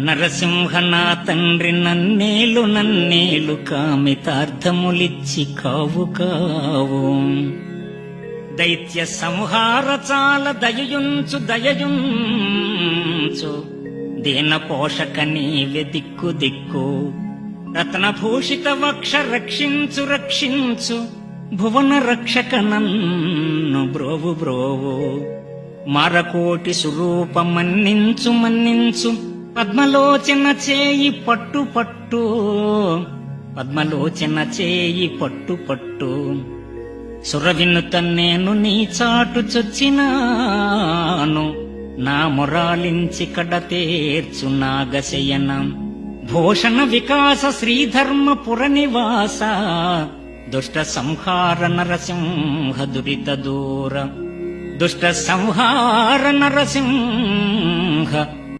నరసింహ నా తండ్రి నన్నేలు నన్నేలు కామితార్థములిచ్చి కావు కావు. దైత్య సంహార చాల దయయుంచు దయయుంచు, దీన పోషక నీవె దిక్కు దిక్కు. రత్నభూషిత వక్ష రక్షించు రక్షించు, భువన రక్షక నన్ను బ్రోవు బ్రోవు. మారకోటి స్వరూప మన్నించు మన్నించు, పద్మలోచన చేయి పట్టు పట్టు, పద్మలోచన చేయి పట్టు పట్టు. సురవినుత నేను నీ చాటు చొచ్చినాను, నా మొరాలించి కడతేర్చు నాగశయన. భూషణ వికాస శ్రీధర్మపుర నివాస, దుష్ట సంహార నరసింహ దురిత దూర. దుష్ట సంహార నరసింహ